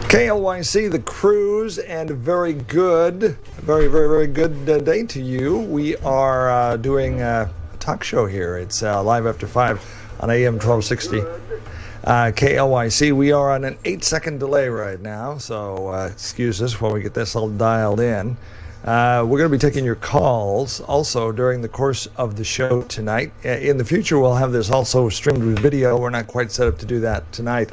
KLYC, the cruise, and very good, very good day to you. We are doing a talk show here. It's live after 5 on AM 1260. KLYC, we are on an 8-second delay right now, so excuse us while we get this all dialed in. We're going to be taking your calls also during the course of the show tonight. In the future, we'll have this also streamed with video. We're not quite set up to do that tonight,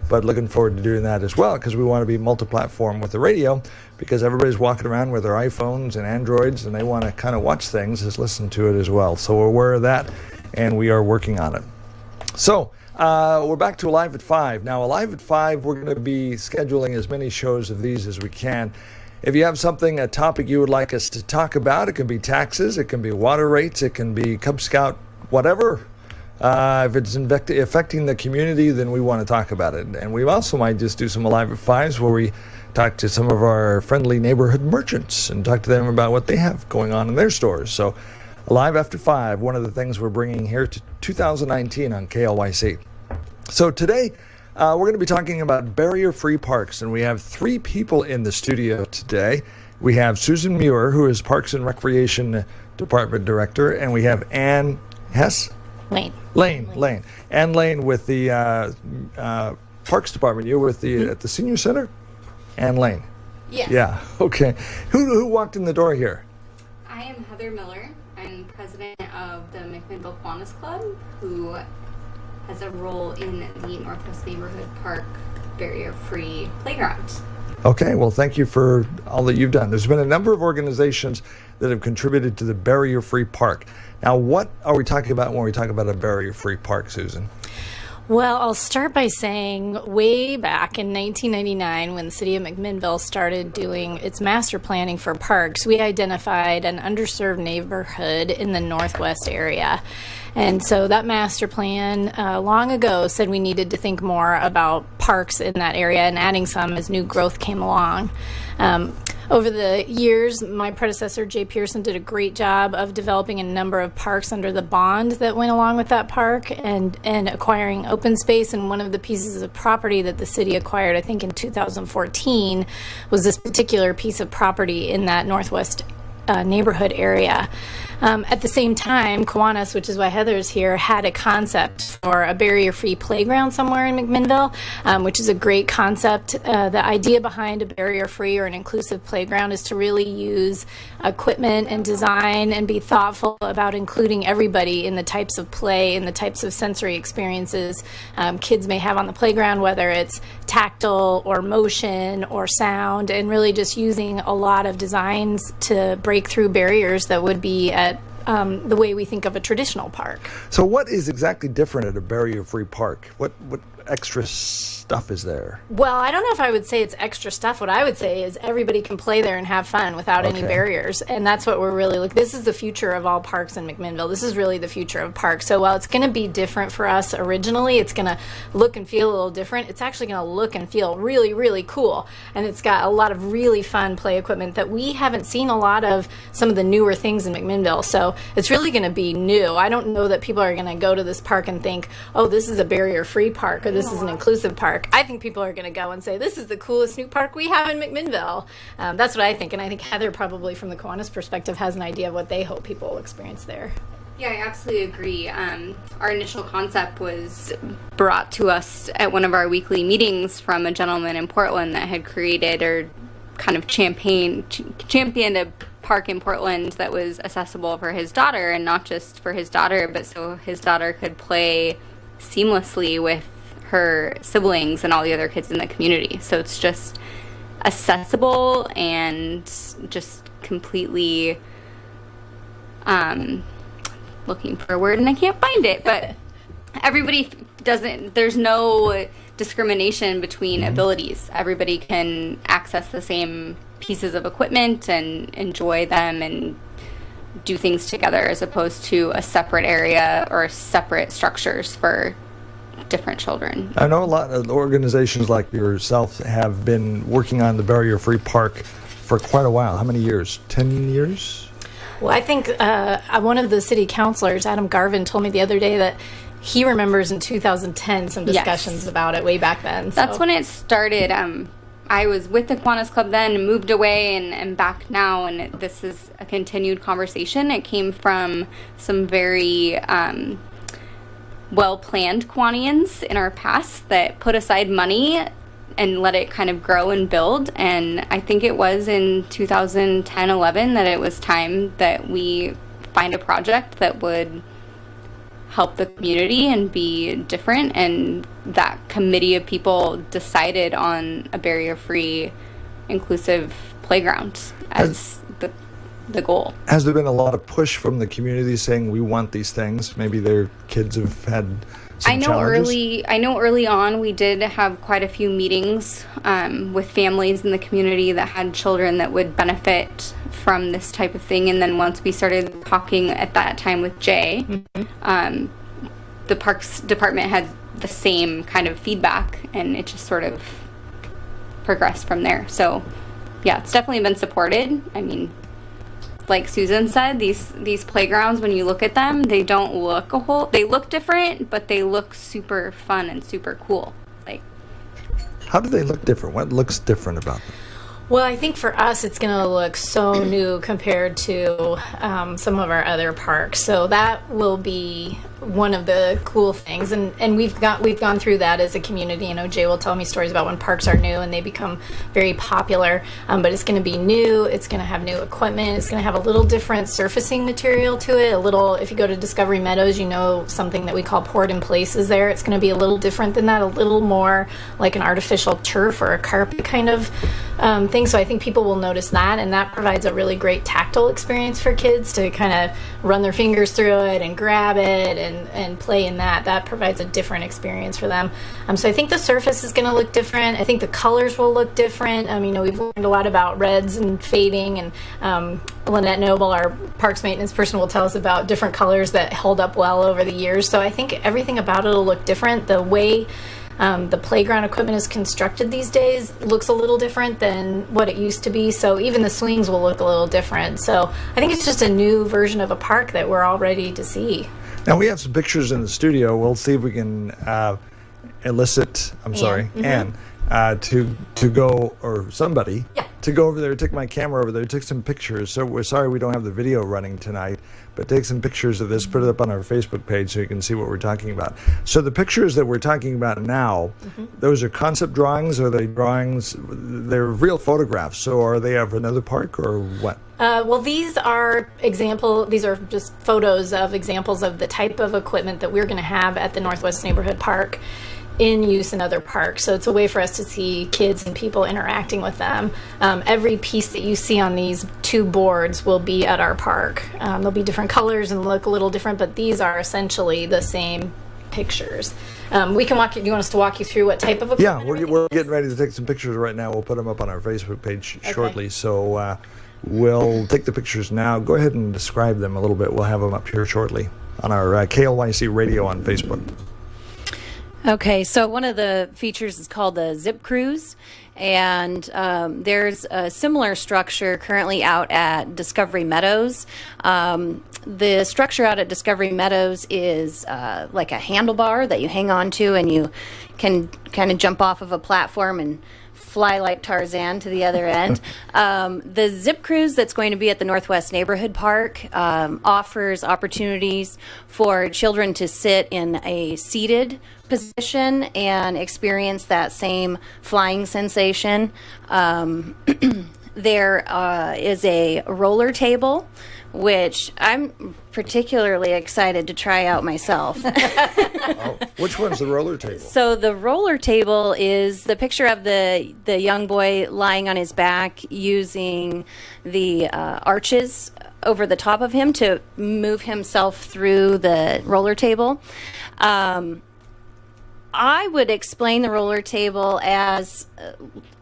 but looking forward to doing that as well, because we want to be multi-platform with the radio, because everybody's walking around with their iPhones and Androids, and they want to kind of watch things as listen to it as well. So we're aware of that, and we are working on it. So we're back to Alive at 5. Now, Alive at 5, we're going to be scheduling as many shows of these as we can. If you have something, a topic you would like us to talk about, it can be taxes, it can be water rates, it can be Cub Scout, whatever. If it's affecting the community, then we want to talk about it. And we also might just do some Alive at 5s where we talk to some of our friendly neighborhood merchants and talk to them about what they have going on in their stores. So Alive after 5, one of the things we're bringing here to 2019 on KLYC. So today, we're going to be talking about barrier-free parks, and we have 3 people in the studio today. We have Susan Muir, who is Parks and Recreation Department Director, and we have Ann Hess? Lane. Ann Lane with the Parks Department. You're with the at the Senior Center? Ann Lane. Yes. Yeah, okay. Who walked in the door here? I am Heather Miller. I'm president of the McMinnville Kiwanis Club, who has a role in the Northwest Neighborhood Park barrier-free playground. Okay, well, thank you for all that you've done. There's been a number of organizations that have contributed to the barrier-free park. Now, what are we talking about when we talk about a barrier-free park, Susan? Well, I'll start by saying way back in 1999, when the city of McMinnville started doing its master planning for parks, we identified an underserved neighborhood in the Northwest area. And so that master plan long ago said we needed to think more about parks in that area and adding some as new growth came along. Over the years, my predecessor, Jay Pearson, did a great job of developing a number of parks under the bond that went along with that park and acquiring open space. And one of the pieces of property that the city acquired, I think in 2014, was this particular piece of property in that Northwest neighborhood area. At the same time, Kiwanis, which is why Heather's here, had a concept for a barrier-free playground somewhere in McMinnville, which is a great concept. The idea behind a barrier-free or an inclusive playground is to really use equipment and design and be thoughtful about including everybody in the types of play and the types of sensory experiences kids may have on the playground, whether it's tactile or motion or sound, and really just using a lot of designs to break through barriers that would be at the way we think of a traditional park. So what is exactly different at a barrier-free park? What extra stuff is there? Well, I don't know if I would say it's extra stuff. What I would say is everybody can play there and have fun without any barriers. And that's what we're really looking. This is the future of all parks in McMinnville. This is really the future of parks. So while it's going to be different for us originally, it's going to look and feel a little different. It's actually going to look and feel really, really cool. And it's got a lot of really fun play equipment that we haven't seen a lot of some of the newer things in McMinnville. So it's really going to be new. I don't know that people are going to go to this park and think, oh, this is a barrier-free park or this is an inclusive park. I think people are going to go and say, this is the coolest new park we have in McMinnville. That's what I think. And I think Heather probably from the Kiwanis perspective has an idea of what they hope people will experience there. Yeah, I absolutely agree. Our initial concept was brought to us at one of our weekly meetings from a gentleman in Portland that had created or kind of championed a park in Portland that was accessible for his daughter, and not just for his daughter, but so his daughter could play seamlessly with her siblings and all the other kids in the community. So it's just accessible and just completely looking for a word and I can't find it, but everybody there's no discrimination between abilities. Everybody can access the same pieces of equipment and enjoy them and do things together, as opposed to a separate area or separate structures for different children. I know a lot of organizations like yourself have been working on the barrier-free park for quite a while. How many years? 10 years? Well, I think one of the city councilors, Adam Garvin, told me the other day that he remembers in 2010 some discussions about it way back then. So. That's when it started. I was with the Kiwanis Club then, moved away, and back now, and this is a continued conversation. It came from some very well-planned Kiwanians in our past that put aside money and let it kind of grow and build. And I think it was in 2010-11 that it was time that we find a project that would help the community and be different, and that committee of people decided on a barrier-free, inclusive playground as the goal. Has there been a lot of push from the community saying we want these things? Maybe their kids have had some challenges? I know early on we did have quite a few meetings with families in the community that had children that would benefit from this type of thing, and then once we started talking at that time with Jay, the Parks Department had the same kind of feedback, and it just sort of progressed from there. So yeah, it's definitely been supported. I mean, like Susan said, these playgrounds, when you look at them, they don't look they look different, but they look super fun and super cool. Like, how do they look different? What looks different about them? Well, I think for us, it's going to look so new compared to some of our other parks. So that will be one of the cool things, and we've gone through that as a community. You know, Jay will tell me stories about when parks are new and they become very popular. But it's going to be new. It's going to have new equipment. It's going to have a little different surfacing material to it. If you go to Discovery Meadows, you know something that we call poured in place is there. It's going to be a little different than that, a little more like an artificial turf or a carpet kind of thing. So I think people will notice that, and that provides a really great tactile experience for kids to kind of run their fingers through it and grab it and play in that. That provides a different experience for them. So I think the surface is going to look different. I think the colors will look different. You know, we've learned a lot about reds and fading, and Lynette Noble, our parks maintenance person, will tell us about different colors that hold up well over the years. So I think everything about it will look different. The way the playground equipment is constructed these days looks a little different than what it used to be, so even the swings will look a little different. So I think it's just a new version of a park that we're all ready to see. Now we have some pictures in the studio. We'll see if we can elicit, Anne, to go, or somebody, to go over there, take my camera over there, take some pictures. So we're sorry we don't have the video running tonight, but take some pictures of this, put it up on our Facebook page so you can see what we're talking about. So the pictures that we're talking about now, those are concept drawings, or are they drawings? They're real photographs, so are they of another park or what? Well, these are just photos of examples of the type of equipment that we're going to have at the Northwest Neighborhood Park in use in other parks. So it's a way for us to see kids and people interacting with them. Every piece that you see on these two boards will be at our park. There'll be different colors and look a little different, but these are essentially the same pictures. We can walk you. Do you want us to walk you through what type of equipment? Yeah, we're getting ready to take some pictures right now. We'll put them up on our Facebook page shortly. So we'll take the pictures now. Go ahead and describe them a little bit. We'll have them up here shortly on our KLYC radio on Facebook. Okay, so one of the features is called the Zip Cruise, and there's a similar structure currently out at Discovery Meadows. The structure out at Discovery Meadows is like a handlebar that you hang on to, and you can kind of jump off of a platform and fly like Tarzan to the other end. The Zip Cruise that's going to be at the Northwest Neighborhood Park offers opportunities for children to sit in a seated position and experience that same flying sensation. There is a roller table, which I'm particularly excited to try out myself. Which one's the roller table? So the roller table is the picture of the young boy lying on his back using the arches over the top of him to move himself through the roller table. I would explain the roller table as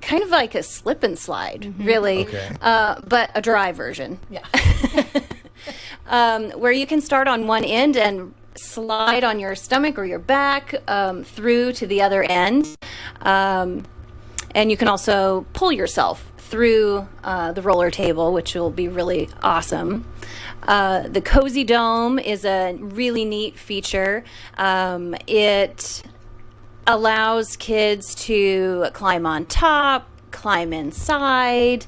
kind of like a slip and slide, really, but a dry version. Yeah. Where you can start on one end and slide on your stomach or your back through to the other end. And you can also pull yourself through the roller table, which will be really awesome. The Cozy Dome is a really neat feature. It allows kids to climb on top, climb inside,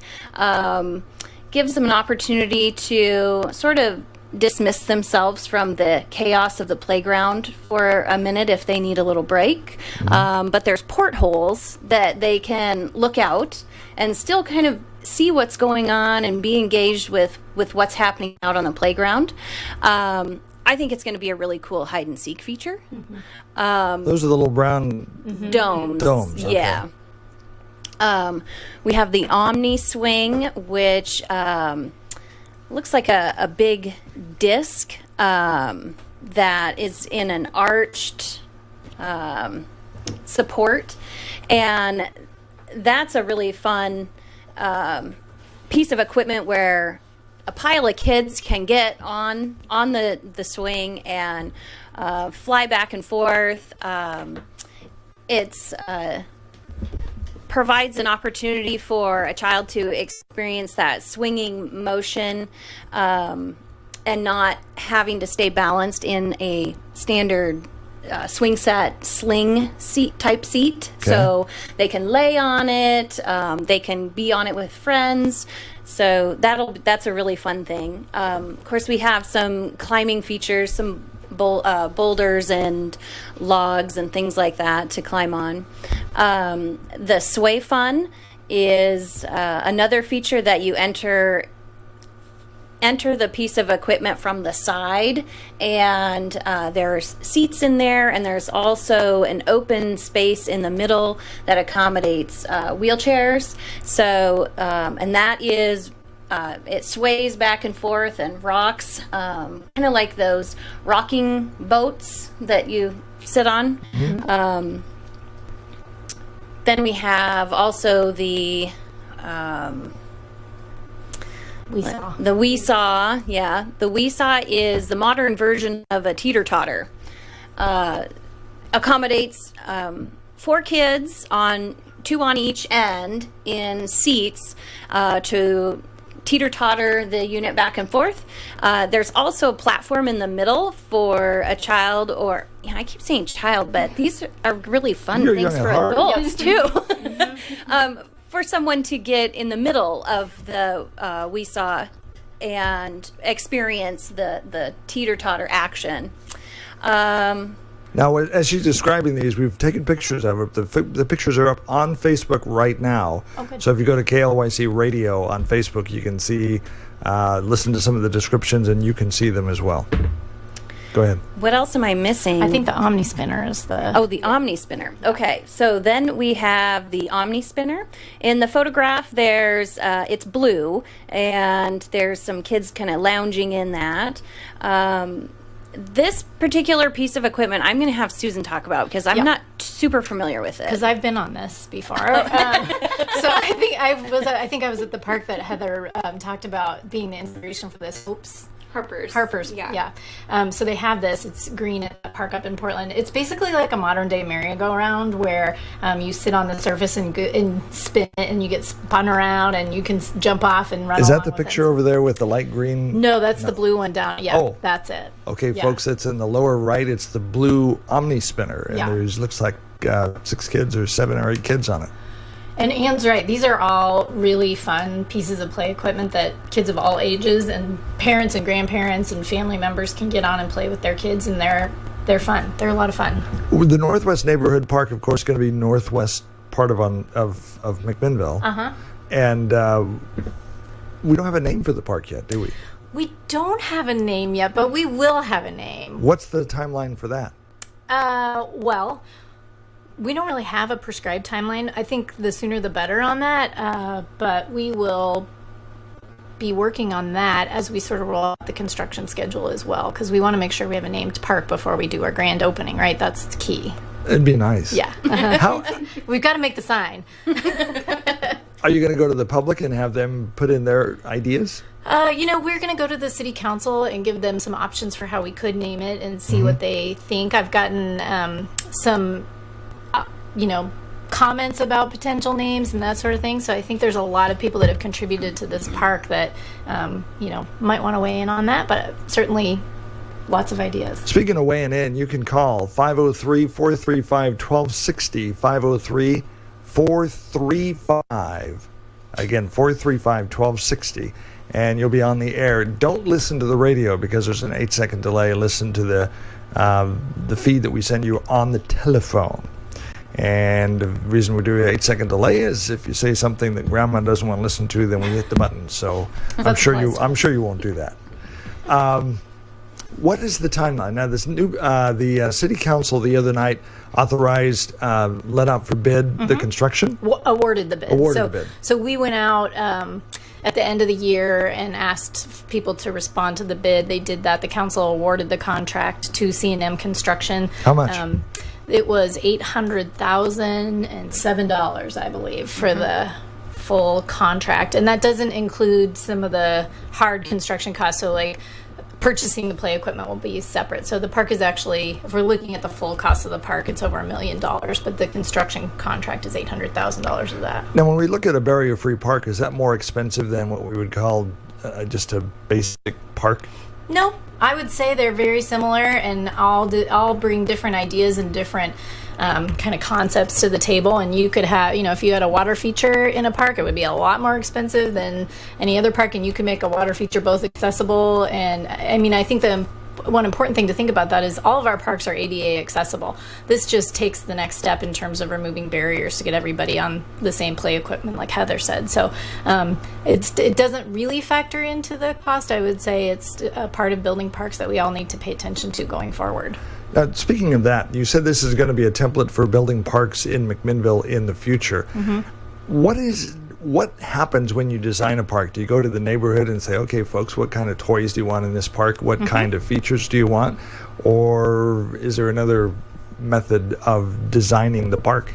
gives them an opportunity to sort of dismiss themselves from the chaos of the playground for a minute if they need a little break. But there's portholes that they can look out and still kind of see what's going on and be engaged with what's happening out on the playground. I think it's going to be a really cool hide and seek feature. Those are the little brown Domes. Okay. Yeah. We have the Omni Swing, which looks like a big disc that is in an arched support. And that's a really fun piece of equipment where a pile of kids can get on the swing and fly back and forth. It's provides an opportunity for a child to experience that swinging motion and not having to stay balanced in a standard swing set sling seat type seat. Okay. So they can lay on it, they can be on it with friends. So that's a really fun thing. Of course, we have some climbing features, some boulders and logs and things like that to climb on. The Sway Fun is another feature that you enter the piece of equipment from the side, and there's seats in there, and there's also an open space in the middle that accommodates wheelchairs. So and that is it sways back and forth and rocks, kind of like those rocking boats that you sit on. Then we have also the Weesaw. The Weesaw, yeah. The Weesaw is the modern version of a teeter-totter. Accommodates 4 kids, two on each end, in seats to teeter-totter the unit back and forth. There's also a platform in the middle for a child, or I keep saying child, but these are really fun You're things young for at heart. adults too. For someone to get in the middle of the Weesaw and experience the teeter-totter action. Now, as she's describing these, we've taken pictures of it. The pictures are up on Facebook right now. Okay. So if you go to KLYC Radio on Facebook, you can see, listen to some of the descriptions, and you can see them as well. Go ahead. What else am I missing? I think the Omni Spinner is the... Oh, the Omni Spinner. Okay, so then we have the Omni Spinner. In the photograph, there's it's blue, and there's some kids kind of lounging in that. This particular piece of equipment, I'm going to have Susan talk about because I'm not super familiar with it. Because I've been on this before. So I think I was at the park that Heather talked about being the inspiration for this. Harper's, yeah. So they have this. It's green at the park up in Portland. It's basically like a modern day merry-go-round where you sit on the surface and spin it, and you get spun around, and you can jump off and run. Is that along the with picture it. over there with the light green? No, that's the blue one down. Yeah, Oh. that's it. Okay, Yeah. folks, it's in the lower right. It's the blue Omni Spinner, and Yeah. there's looks like 6 kids or 7 or 8 kids on it. And Anne's right. These are all really fun pieces of play equipment that kids of all ages and parents and grandparents and family members can get on and play with their kids, and they're fun. They're a lot of fun. The Northwest Neighborhood Park, of course, is going to be northwest part of McMinnville. And we don't have a name for the park yet, do we? We don't have a name yet, but we will have a name. What's the timeline for that? Well, we don't really have a prescribed timeline. I think the sooner the better on that, but we will be working on that as we sort of roll out the construction schedule as well, because we want to make sure we have a named park before we do our grand opening, right? That's key. It'd be nice. Yeah. How We've got to make the sign. are you going to go to the public and have them put in their ideas? We're going to go to the city council and give them some options for how we could name it and see what they think. I've gotten some comments about potential names and that sort of thing. So I think there's a lot of people that have contributed to this park that, might want to weigh in on that, but certainly lots of ideas. Speaking of weighing in, you can call 503-435-1260, 435. Again, 435-1260. And you'll be on the air. Don't listen to the radio because there's an 8-second delay. Listen to the feed that we send you on the telephone. And the reason we do an 8-second delay is if you say something that Grandma doesn't want to listen to, then we hit the button. So I'm sure you won't do that. What is the timeline now? This new the City Council the other night authorized let out for bid the construction. Awarded the bid. The bid. So we went out at the end of the year and asked people to respond to the bid. They did that. The council awarded the contract to C&M Construction. How much? It was $800,007, I believe, for the full contract, and that doesn't include some of the hard construction costs. So, like, purchasing the play equipment will be separate. So the park is actually, if we're looking at the full cost of the park, it's over $1 million, but the construction contract is $800,000 of that. Now, when we look at a barrier-free park, is that more expensive than what we would call just a basic park? No, I would say they're very similar, and all bring different ideas and different kind of concepts to the table. And you could have, if you had a water feature in a park, it would be a lot more expensive than any other park, and you can make a water feature both accessible. And I mean, I think one important thing to think about that is all of our parks are ADA accessible. This just takes the next step in terms of removing barriers to get everybody on the same play equipment, like Heather said. So it doesn't really factor into the cost. I would say it's a part of building parks that we all need to pay attention to going forward. Speaking of that, you said this is going to be a template for building parks in McMinnville in the future. Mm-hmm. What happens when you design a park? Do you go to the neighborhood and say, okay, folks, what kind of toys do you want in this park? What kind of features do you want? Or is there another method of designing the park?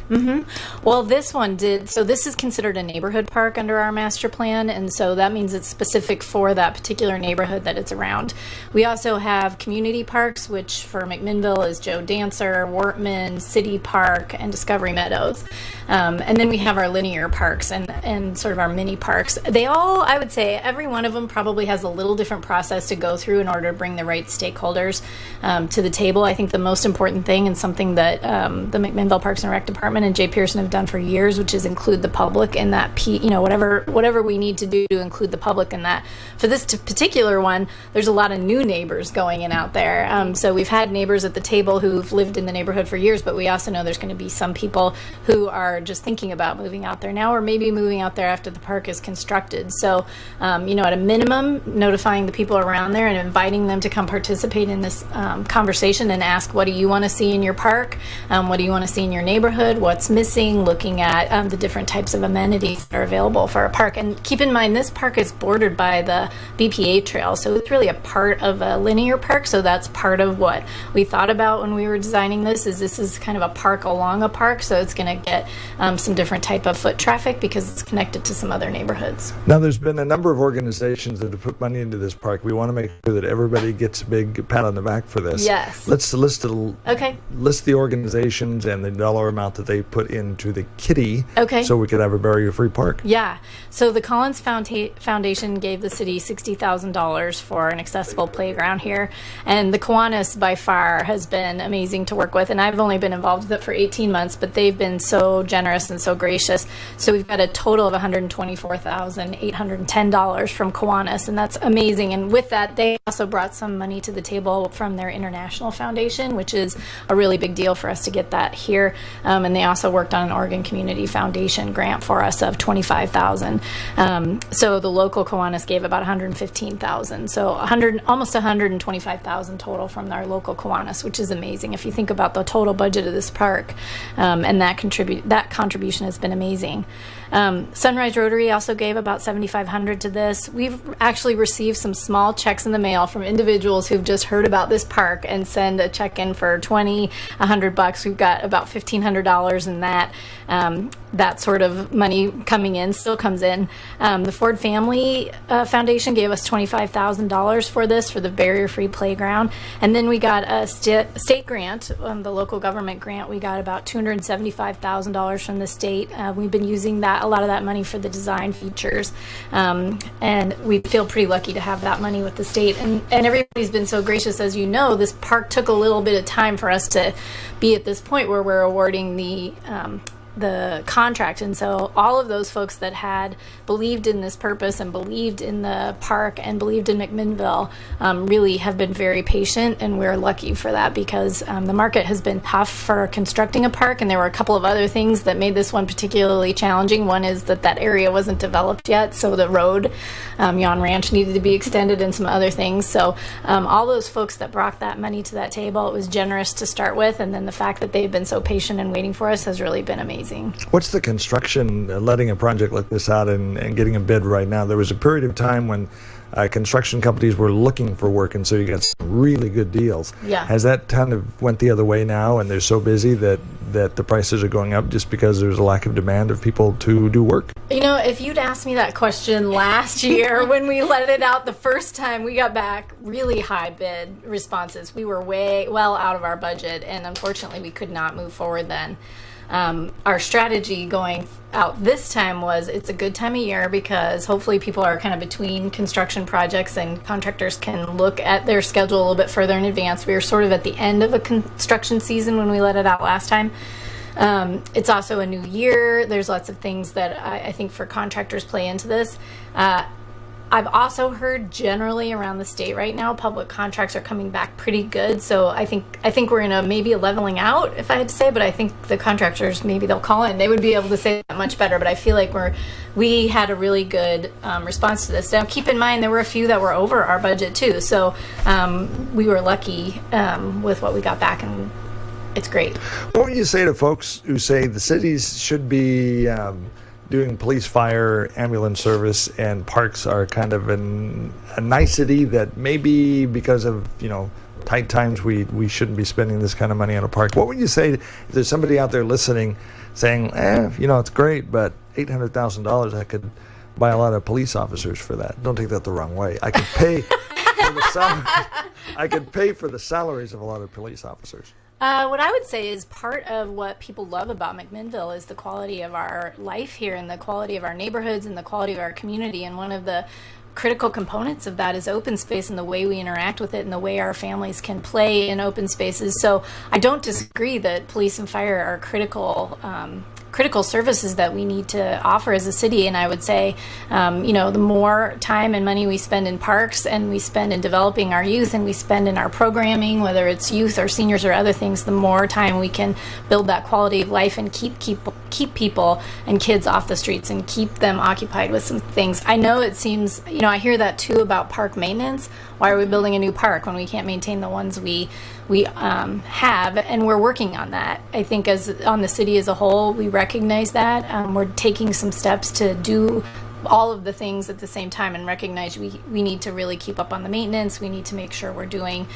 Well, this one did. So this is considered a neighborhood park under our master plan, and so that means it's specific for that particular neighborhood that it's around. We also have community parks, which for McMinnville is Joe Dancer, Wortman, City Park, and Discovery Meadows. And then we have our linear parks and sort of our mini parks. They all, I would say, every one of them probably has a little different process to go through in order to bring the right stakeholders to the table. I think the most important thing, and something that the McMinnville Parks and Rec Department and Jay Pearson have done for years, which is include the public in that, whatever we need to do to include the public in that. For this particular one, there's a lot of new neighbors going in out there. So we've had neighbors at the table who've lived in the neighborhood for years, but we also know there's going to be some people who are just thinking about moving out there now, or maybe moving out there after the park is constructed. So, at a minimum, notifying the people around there and inviting them to come participate in this conversation and ask, what do you want to see in your park? What do you want to see in your neighborhood? What's missing? Looking at the different types of amenities that are available for a park. And keep in mind, this park is bordered by the BPA trail, so it's really a part of a linear park. So that's part of what we thought about when we were designing this. This is kind of a park along a park, so it's going to get some different type of foot traffic because it's connected to some other neighborhoods. Now, there's been a number of organizations that have put money into this park. We want to make sure that everybody gets a big pat on the back for this. Yes. Let's list the organizations and the dollar amount that they put into the kitty, so we could have a barrier-free park. Yeah. So the Collins Foundation gave the city $60,000 for an accessible playground here, and the Kiwanis by far has been amazing to work with, and I've only been involved with it for 18 months, but they've been so generous and so gracious. So we've got a total of $124,810 from Kiwanis, and that's amazing. And with that, they also brought some money to the table from their international foundation, which is a really big deal for us to get that here. And they also worked on an Oregon Community Foundation grant for us of $25,000. So the local Kiwanis gave about $115,000. So almost $125,000 total from our local Kiwanis, which is amazing if you think about the total budget of this park. And that contribution has been amazing. Sunrise Rotary also gave about $7,500 to this. We've actually received some small checks in the mail from individuals who've just heard about this park and send a check in for $20, $100. We've got about $1,500 in that. That sort of money coming in, still comes in. The Ford Family Foundation gave us $25,000 for this, for the barrier-free playground. And then we got a state grant, the local government grant. We got about $275,000 from the state. We've been using a lot of that money for the design features. And we feel pretty lucky to have that money with the state. And everybody's been so gracious. As you know, this park took a little bit of time for us to be at this point where we're awarding the the contract. And so all of those folks that had believed in this purpose and believed in the park and believed in McMinnville really have been very patient, and we're lucky for that because the market has been tough for constructing a park, and there were a couple of other things that made this one particularly challenging. One is that area wasn't developed yet, so the road, Jan Ranch, needed to be extended and some other things. So all those folks that brought that money to that table, it was generous to start with, and then the fact that they've been so patient and waiting for us has really been amazing. What's the construction, letting a project like this out and getting a bid right now? There was a period of time when construction companies were looking for work, and so you got some really good deals. Yeah. Has that kind of went the other way now, and they're so busy that the prices are going up just because there's a lack of demand of people to do work? You know, if you'd asked me that question last year when we let it out the first time, we got back really high bid responses. We were well out of our budget, and unfortunately we could not move forward then. Our strategy going out this time was it's a good time of year because hopefully people are kind of between construction projects and contractors can look at their schedule a little bit further in advance. We were sort of at the end of a construction season when we let it out last time. It's also a new year. There's lots of things that I think for contractors play into this. I've also heard generally around the state right now, public contracts are coming back pretty good. So I think we're in maybe a leveling out, if I had to say, but I think the contractors, maybe they'll call in. They would be able to say that much better, but I feel like we had a really good response to this. Now, keep in mind, there were a few that were over our budget too. So we were lucky with what we got back, and it's great. What would you say to folks who say the cities should be doing police, fire, ambulance service, and parks are kind of a nicety that maybe because of, tight times we shouldn't be spending this kind of money on a park? What would you say if there's somebody out there listening saying, it's great, but $800,000, I could buy a lot of police officers for that? Don't take that the wrong way. I could pay for the salaries. I could pay for the salaries of a lot of police officers. What I would say is part of what people love about McMinnville is the quality of our life here and the quality of our neighborhoods and the quality of our community. And one of the critical components of that is open space and the way we interact with it and the way our families can play in open spaces. So I don't disagree that police and fire are critical services that we need to offer as a city. And I would say, the more time and money we spend in parks and we spend in developing our youth and we spend in our programming, whether it's youth or seniors or other things, the more time we can build that quality of life and keep people and kids off the streets and keep them occupied with some things. I know it seems, I hear that too about park maintenance. Why are we building a new park when we can't maintain the ones we have? And we're working on that. I think as on the city as a whole, we recognize that. We're taking some steps to do all of the things at the same time and recognize we need to really keep up on the maintenance. We need to make sure we're doing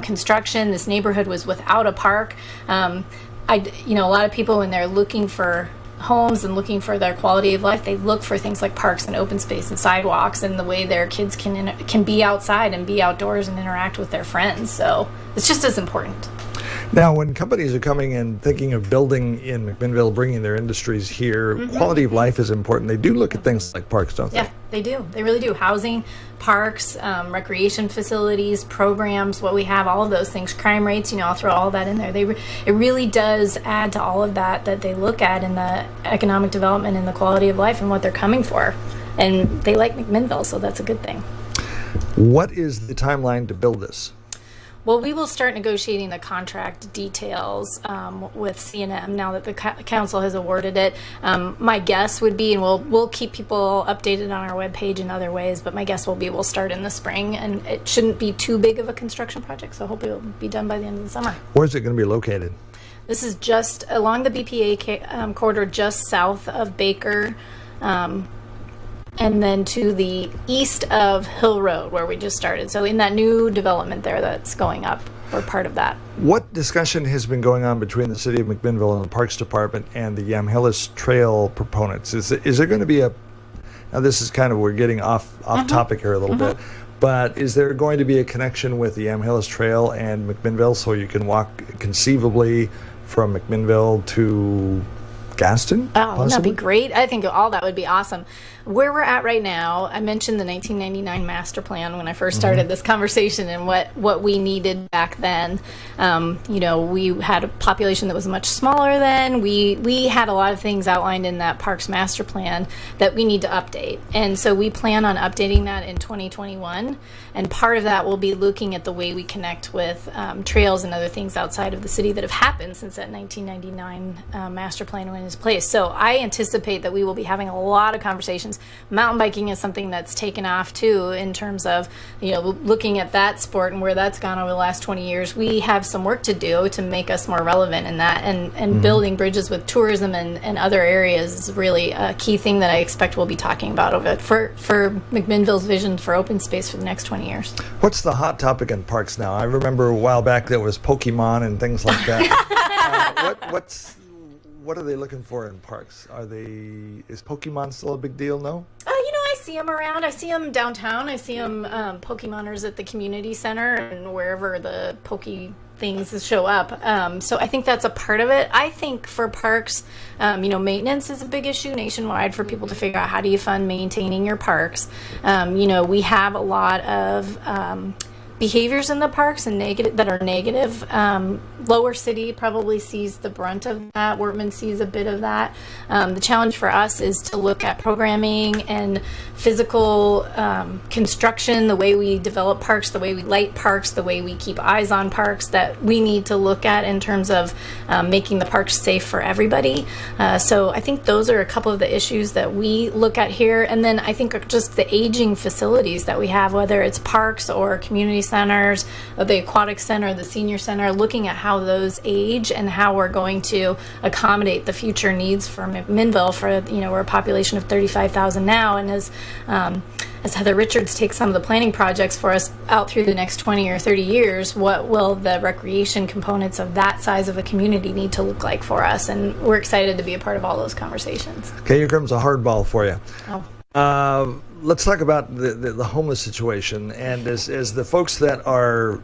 construction. This neighborhood was without a park. A lot of people, when they're looking for homes and looking for their quality of life, they look for things like parks and open space and sidewalks and the way their kids can be outside and be outdoors and interact with their friends. So it's just as important. Now, when companies are coming and thinking of building in McMinnville, bringing their industries here, quality of life is important. They do look at things like parks, don't they? Yeah, they do. They really do. Housing, parks, recreation facilities, programs, what we have, all of those things, crime rates, I'll throw all that in there. It really does add to all of that they look at in the economic development and the quality of life and what they're coming for. And they like McMinnville, so that's a good thing. What is the timeline to build this? Well, we will start negotiating the contract details with C&M now that the council has awarded it. My guess would be, and we'll keep people updated on our webpage in other ways, but my guess will be we'll start in the spring, and it shouldn't be too big of a construction project, so hopefully it'll be done by the end of the summer. Where's it going to be located? This is just along the BPA corridor, just south of Baker, and then to the east of Hill Road, where we just started. So in that new development there that's going up, we're part of that. What discussion has been going on between the City of McMinnville and the Parks Department and the Yamhillis Trail proponents? Is there going to be now this is kind of, we're getting off topic here a little bit, but is there going to be a connection with the Yamhillis Trail and McMinnville so you can walk conceivably from McMinnville to Gaston? Oh, wouldn't that be possibly? great? I think all that would be awesome. Where we're at right now, I mentioned the 1999 master plan when I first started this conversation and what we needed back then. We had a population that was much smaller then. We had a lot of things outlined in that Parks master plan that we need to update. And so we plan on updating that in 2021. And part of that will be looking at the way we connect with trails and other things outside of the city that have happened since that 1999 master plan went into place. So I anticipate that we will be having a lot of conversations. Mountain biking is something that's taken off too in terms of looking at that sport and where that's gone over the last 20 years. We have some work to do to make us more relevant in that, and building bridges with tourism and other areas is really a key thing that I expect we'll be talking about for McMinnville's vision for open space for the next 20 years. What's the hot topic in parks now? I remember a while back that was Pokemon and things like that. What are they looking for in parks? Is Pokemon still a big deal? No? I see them around. I see them downtown. I see them Pokemoners at the community center and wherever the Poke things show up. So I think that's a part of it. I think for parks, maintenance is a big issue nationwide for people to figure out how do you fund maintaining your parks. We have a lot of behaviors in the parks and that are negative. Lower City probably sees the brunt of that. Wortman sees a bit of that. The challenge for us is to look at programming and physical construction, the way we develop parks, the way we light parks, the way we keep eyes on parks, that we need to look at in terms of making the parks safe for everybody. So I think those are a couple of the issues that we look at here. And then I think just the aging facilities that we have, whether it's parks or community centers, or the aquatic center, the senior center, looking at how those age and how we're going to accommodate the future needs for McMinnville. We're a population of 35,000 now, and as Heather Richards takes some of the planning projects for us out through the next 20 or 30 years, what will the recreation components of that size of a community need to look like for us? And we're excited to be a part of all those conversations. Okay, here comes a hardball for you. Oh. Let's talk about the homeless situation, and as the folks that are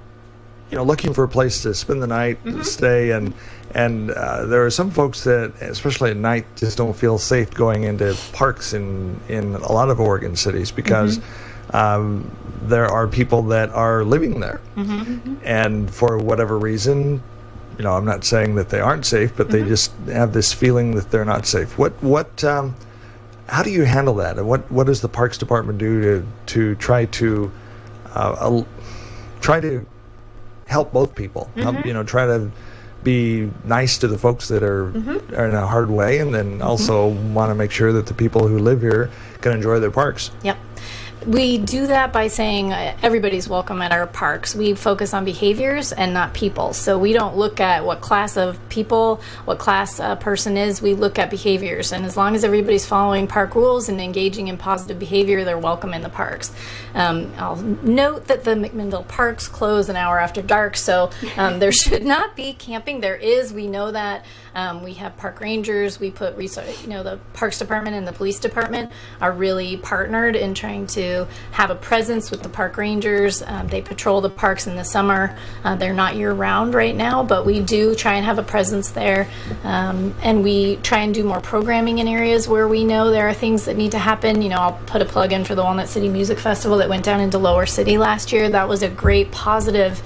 looking for a place to spend the night, stay, and there are some folks that, especially at night, just don't feel safe going into parks in a lot of Oregon cities because there are people that are living there, and for whatever reason, I'm not saying that they aren't safe, but they just have this feeling that they're not safe. How do you handle that, and what does the Parks Department do to try to help both people? Try to be nice to the folks that are in a hard way, and then also want to make sure that the people who live here can enjoy their parks. Yep. We do that by saying everybody's welcome at our parks. We focus on behaviors and not people. So we don't look at what class of people, what class a person is. We look at behaviors. And as long as everybody's following park rules and engaging in positive behavior, they're welcome in the parks. I'll note that the McMinnville parks close an hour after dark, so there should not be camping. There is. We know that. We have park rangers. We put the Parks Department and the Police Department are really partnered in trying to have a presence with the park rangers. They patrol the parks in the summer. They're not year-round right now, but we do try and have a presence there. And we try and do more programming in areas where we know there are things that need to happen. I'll put a plug in for the Walnut City Music Festival that went down into Lower City last year. That was a great positive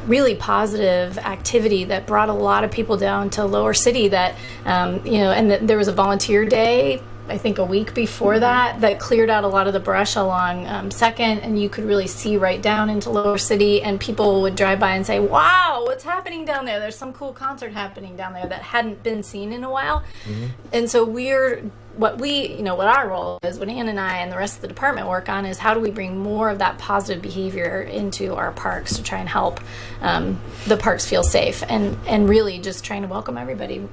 really positive activity that brought a lot of people down to Lower City that, and there was a volunteer day, I think a week before that cleared out a lot of the brush along 2nd, and you could really see right down into Lower City, and people would drive by and say, wow, what's happening down there? There's some cool concert happening down there that hadn't been seen in a while. And so what our role is, what Ann and I and the rest of the department work on, is how do we bring more of that positive behavior into our parks to try and help the parks feel safe, and really just trying to welcome everybody.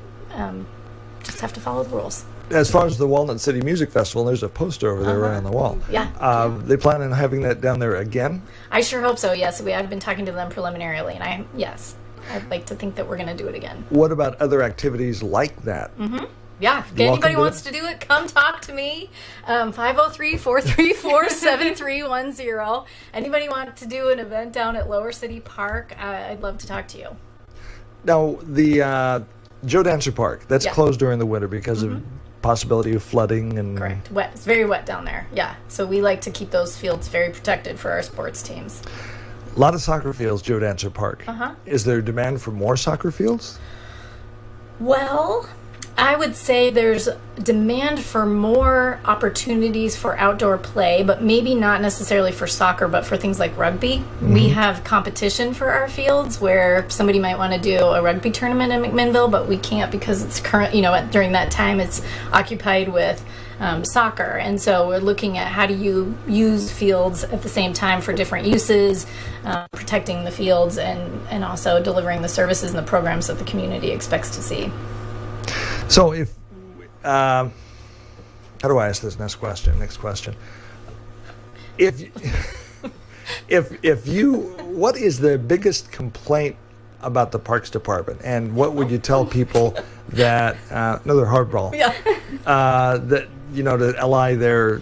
Just have to follow the rules. As far as the Walnut City Music Festival, there's a poster over there right on the wall. Yeah. They plan on having that down there again? I sure hope so, yes. I've been talking to them preliminarily, and I'd like to think that we're going to do it again. What about other activities like that? Yeah, if anybody wants to do it, come talk to me. 503-434-7310. Anybody want to do an event down at Lower City Park, I'd love to talk to you. Now, Joe Dancer Park, that's Yeah. closed during the winter because of possibility of flooding and... Correct. Wet. It's very wet down there. Yeah. So we like to keep those fields very protected for our sports teams. A lot of soccer fields, Joe Dancer Park. Is there demand for more soccer fields? Well, I would say there's demand for more opportunities for outdoor play, but maybe not necessarily for soccer, but for things like rugby. We have competition for our fields where somebody might want to do a rugby tournament in McMinnville, but we can't because it's current, during that time it's occupied with soccer. And so we're looking at how do you use fields at the same time for different uses, protecting the fields and also delivering the services and the programs that the community expects to see. So if, how do I ask this next question? If you, what is the biggest complaint about the Parks Department, and what would you tell people that, another hardball, that, to ally their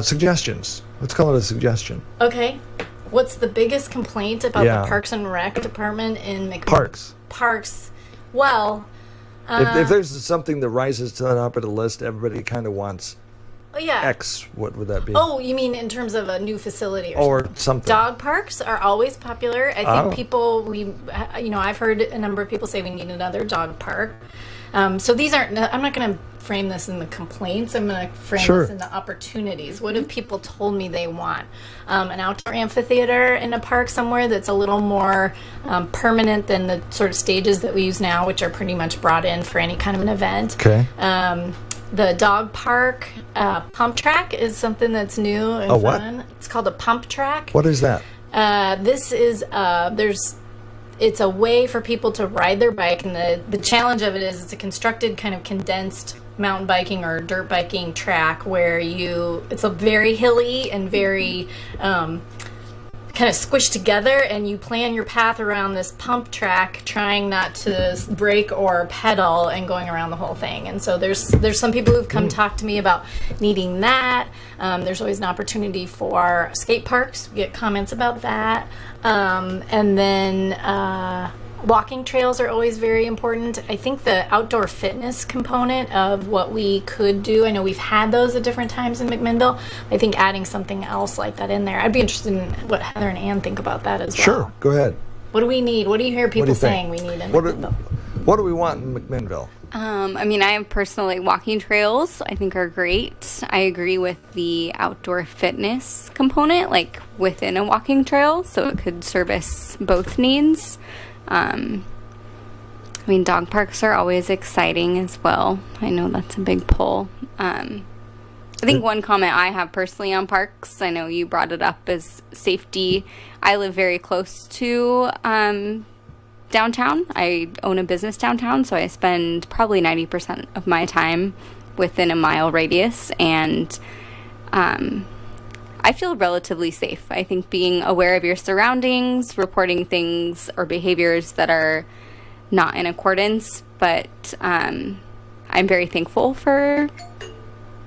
suggestions? Let's call it a suggestion. Okay. What's the biggest complaint about the Parks and Rec Department in McMinnville? Parks. Well, if there's something that rises to the top of the list, everybody kind of wants X. What would that be? Oh, you mean in terms of a new facility or something? Dog parks are always popular. I think people, I've heard a number of people say we need another dog park. So these aren't, I'm not going to frame this in the complaints. I'm going to frame this in the opportunities. What have people told me they want? An outdoor amphitheater in a park somewhere that's a little more permanent than the sort of stages that we use now, which are pretty much brought in for any kind of an event. Okay. The dog park pump track is something that's new and fun. What? It's called a pump track. What is that? This is it's a way for people to ride their bike, and the challenge of it is it's a constructed kind of condensed mountain biking or dirt biking track where it's a very hilly and very kind of squished together, and you plan your path around this pump track, trying not to brake or pedal and going around the whole thing. And so there's some people who've come talk to me about needing that. There's always an opportunity for skate parks. We get comments about that. And then walking trails are always very important. I think the outdoor fitness component of what we could do, I know we've had those at different times in McMinnville. I think adding something else like that in there. I'd be interested in what Heather and Ann think about that as well. Sure, go ahead. What do we need? What do you hear people saying we need in McMinnville? What do we want in McMinnville? I have personally walking trails I think are great. I agree with the outdoor fitness component, like within a walking trail, so it could service both needs. Dog parks are always exciting as well. I know that's a big pull. I think one comment I have personally on parks, I know you brought it up, is safety. I live very close to downtown. I own a business downtown, so I spend probably 90% of my time within a mile radius, and I feel relatively safe. I think being aware of your surroundings, reporting things or behaviors that are not in accordance, but I'm very thankful for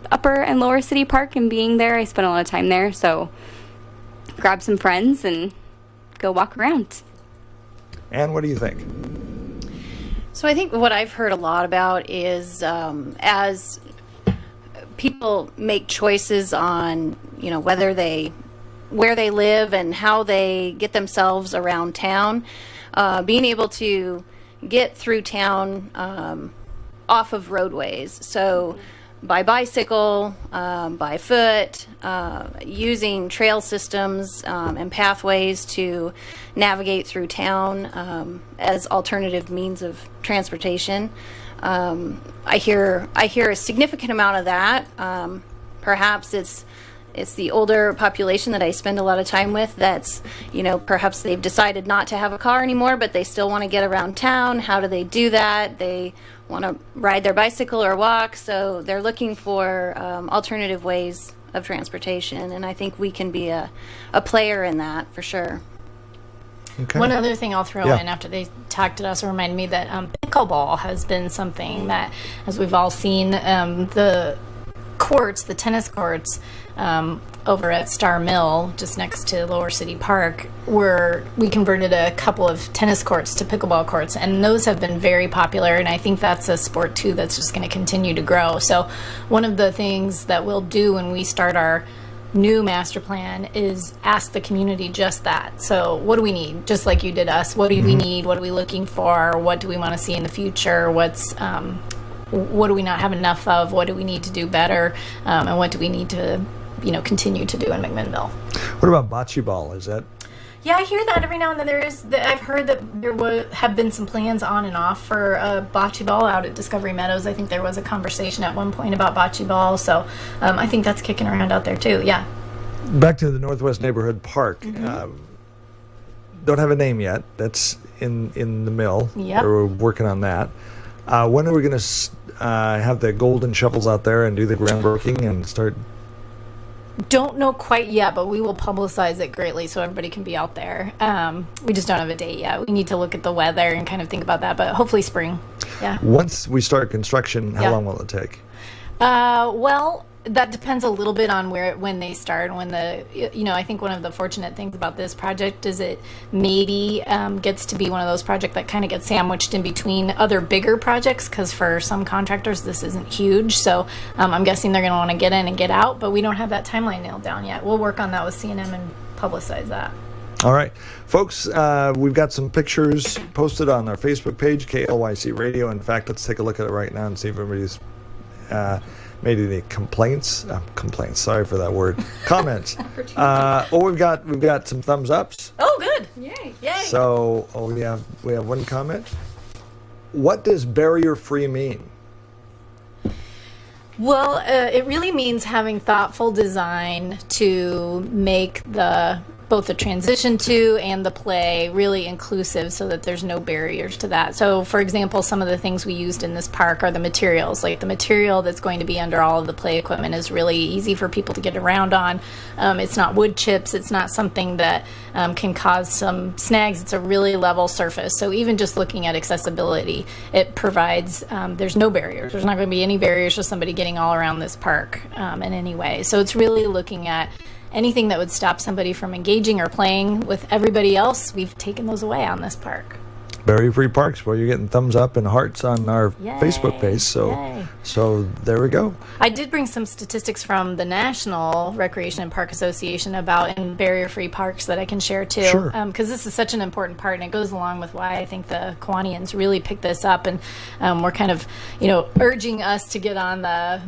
Upper and Lower City Park and being there. I spent a lot of time there, so grab some friends and go walk around. Ann, what do you think? So I think what I've heard a lot about is as people make choices on, where they live and how they get themselves around town, being able to get through town off of roadways. So by bicycle, by foot, using trail systems and pathways to navigate through town as alternative means of transportation. I hear a significant amount of that. Perhaps it's the older population that I spend a lot of time with that's, perhaps they've decided not to have a car anymore, but they still want to get around town. How do they do that? They want to ride their bicycle or walk, so they're looking for alternative ways of transportation, and I think we can be a player in that for sure. Okay. One other thing I'll throw in after they talked to us reminded me that pickleball has been something that, as we've all seen, the courts, the tennis courts, over at Star Mill, just next to Lower City Park, we converted a couple of tennis courts to pickleball courts, and those have been very popular, and I think that's a sport too that's just going to continue to grow. So one of the things that we'll do when we start our new master plan is ask the community just that. So what do we need? Just like you did us. What do we need? What are we looking for? What do we want to see in the future? What do we not have enough of? What do we need to do better? And what do we need to continue to do in McMinnville? What about bocce ball? Is that? Yeah, I hear that every now and then. I've heard that there have been some plans on and off for bocce ball out at Discovery Meadows. I think there was a conversation at one point about bocce ball, so I think that's kicking around out there too. Yeah. Back to the Northwest Neighborhood Park. Don't have a name yet. That's in the mill. Yep. We're working on that. When are we going to have the golden shovels out there and do the groundbreaking and start? Don't know quite yet, but we will publicize it greatly so everybody can be out there. We just don't have a date yet. We need to look at the weather and kind of think about that, but hopefully spring. Yeah. Once we start construction, how long will it take? Well, that depends a little bit on when they start. I think one of the fortunate things about this project is it maybe gets to be one of those projects that kind of gets sandwiched in between other bigger projects, because for some contractors this isn't huge. So I'm guessing they're going to want to get in and get out, but we don't have that timeline nailed down yet. We'll work on that with C&M and publicize that. All right, folks, we've got some pictures posted on our Facebook page, KLYC Radio. In fact, let's take a look at it right now and see if everybody's made any complaints. Sorry for that word. Comments. We've got some thumbs ups. Oh, good! Yay! So we have one comment. What does barrier free mean? Well, it really means having thoughtful design to make both the transition to and the play really inclusive, so that there's no barriers to that. So, for example, some of the things we used in this park are the materials. Like the material that's going to be under all of the play equipment is really easy for people to get around on. It's not wood chips. It's not something that can cause some snags. It's a really level surface. So even just looking at accessibility, it provides, there's no barriers. There's not going to be any barriers to somebody getting all around this park in any way. So it's really looking at anything that would stop somebody from engaging or playing with everybody else. We've taken those away on this park. Barrier-free parks. Well, you're getting thumbs up and hearts on our Facebook page. So there we go. I did bring some statistics from the National Recreation and Park Association about in barrier-free parks that I can share too. Sure. Because this is such an important part, and it goes along with why I think the Kiwanians really picked this up, and we're kind of, urging us to get on the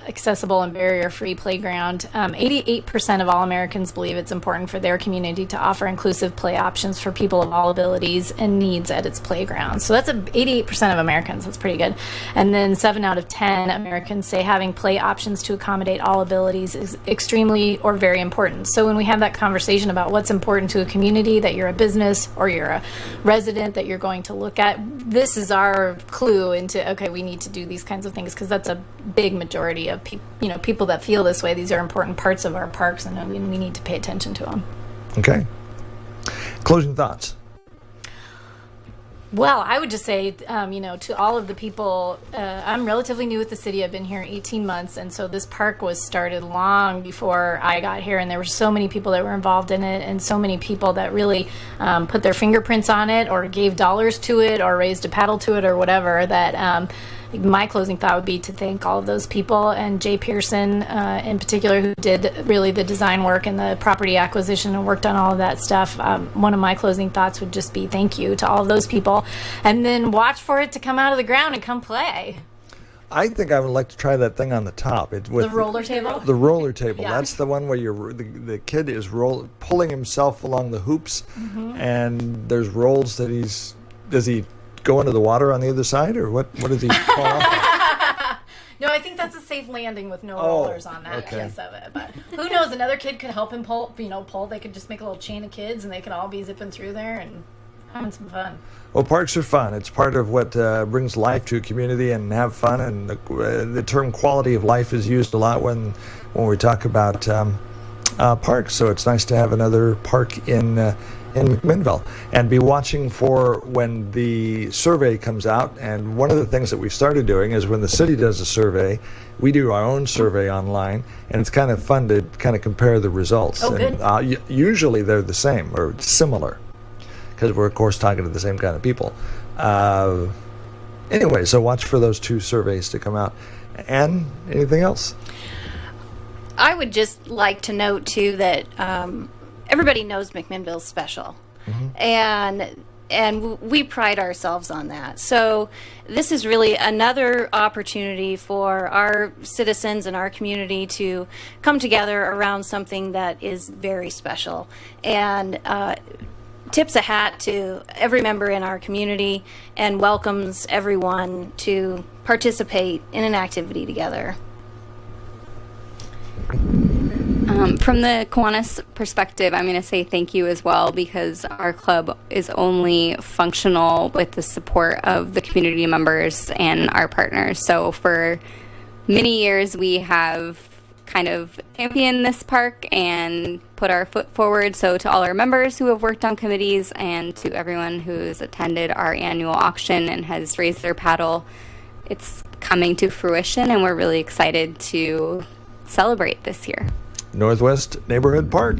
accessible and barrier-free playground. 88% of all Americans believe it's important for their community to offer inclusive play options for people of all abilities and needs at its playground. So that's 88% of Americans. That's pretty good. And then 7 out of 10 Americans say having play options to accommodate all abilities is extremely or very important. So when we have that conversation about what's important to a community, that you're a business or you're a resident that you're going to look at, this is our clue into, okay, we need to do these kinds of things, because that's a big majority of people that feel this way. These are important parts of our parks, and we need to pay attention to them. Okay. Closing thoughts. Well, I would just say, to all of the people, I'm relatively new with the city. I've been here 18 months, and so this park was started long before I got here, and there were so many people that were involved in it, and so many people that really put their fingerprints on it, or gave dollars to it, or raised a paddle to it, or whatever, that my closing thought would be to thank all of those people, and Jay Pearson in particular, who did really the design work and the property acquisition and worked on all of that stuff. One of my closing thoughts would just be thank you to all of those people, and then watch for it to come out of the ground and come play. I think I would like to try that thing on the top. With the roller table? The roller table. Yeah. That's the one where the kid is pulling himself along the hoops, and there's rolls that does he go into the water on the other side, or what does he fall off? No, I think that's a safe landing with no rollers on that piece of it. But who knows? Another kid could help him pull. They could just make a little chain of kids, and they could all be zipping through there and having some fun. Well, parks are fun. It's part of what brings life to a community, and have fun. And the term quality of life is used a lot when we talk about parks. So it's nice to have another park in McMinnville, and be watching for when the survey comes out. And one of the things that we started doing is when the city does a survey, we do our own survey online, and it's kind of fun to kind of compare the results. Oh, good. And, usually they're the same or similar, because we're of course talking to the same kind of people. Anyway, so watch for those 2 surveys to come out. And anything else? I would just like to note too that everybody knows McMinnville's special, and we pride ourselves on that. So this is really another opportunity for our citizens and our community to come together around something that is very special, and tips a hat to every member in our community and welcomes everyone to participate in an activity together. From the Kiwanis perspective, I'm going to say thank you as well, because our club is only functional with the support of the community members and our partners. So for many years, we have kind of championed this park and put our foot forward. So to all our members who have worked on committees, and to everyone who's attended our annual auction and has raised their paddle, it's coming to fruition, and we're really excited to celebrate this year. Northwest Neighborhood Park,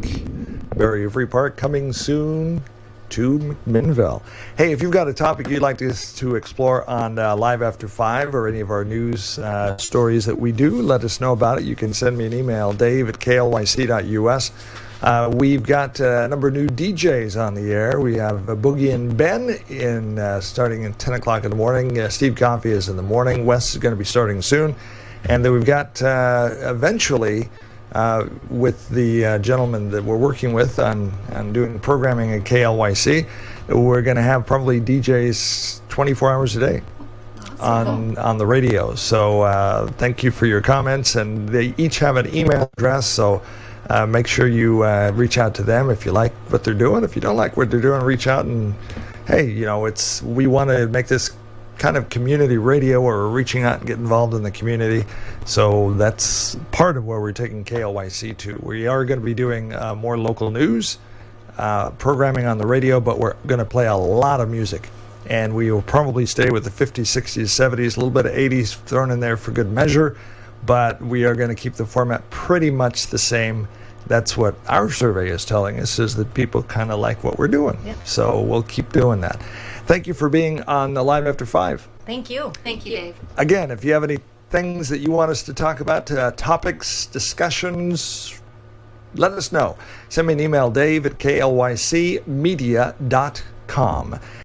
barrier-free park, coming soon to McMinnville. Hey, if you've got a topic you'd like us to explore on Live After 5 or any of our news stories that we do, let us know about it. You can send me an email, dave@klyc.us. We've got a number of new DJs on the air. We have Boogie and Ben starting at 10 o'clock in the morning. Steve Coffey is in the morning. Wes is going to be starting soon. And then we've got eventually, with the gentleman that we're working with on doing programming at KLYC, we're going to have probably DJs 24 hours a day on the radio. So thank you for your comments, and they each have an email address, so make sure you reach out to them if you like what they're doing. If you don't like what they're doing, reach out, and hey, we want to make this kind of community radio where we're reaching out and get involved in the community. So that's part of where we're taking KLYC to. We are going to be doing more local news programming on the radio, but we're going to play a lot of music, and we will probably stay with the 50s, 60s, 70s, a little bit of 80s thrown in there for good measure, but we are going to keep the format pretty much the same. That's what our survey is telling us, is that people kind of like what we're doing. Yeah. So we'll keep doing that. Thank you for being on Live After 5. Thank you. Thank you, Dave. Again, if you have any things that you want us to talk about, topics, discussions, let us know. Send me an email, dave@klycmedia.com.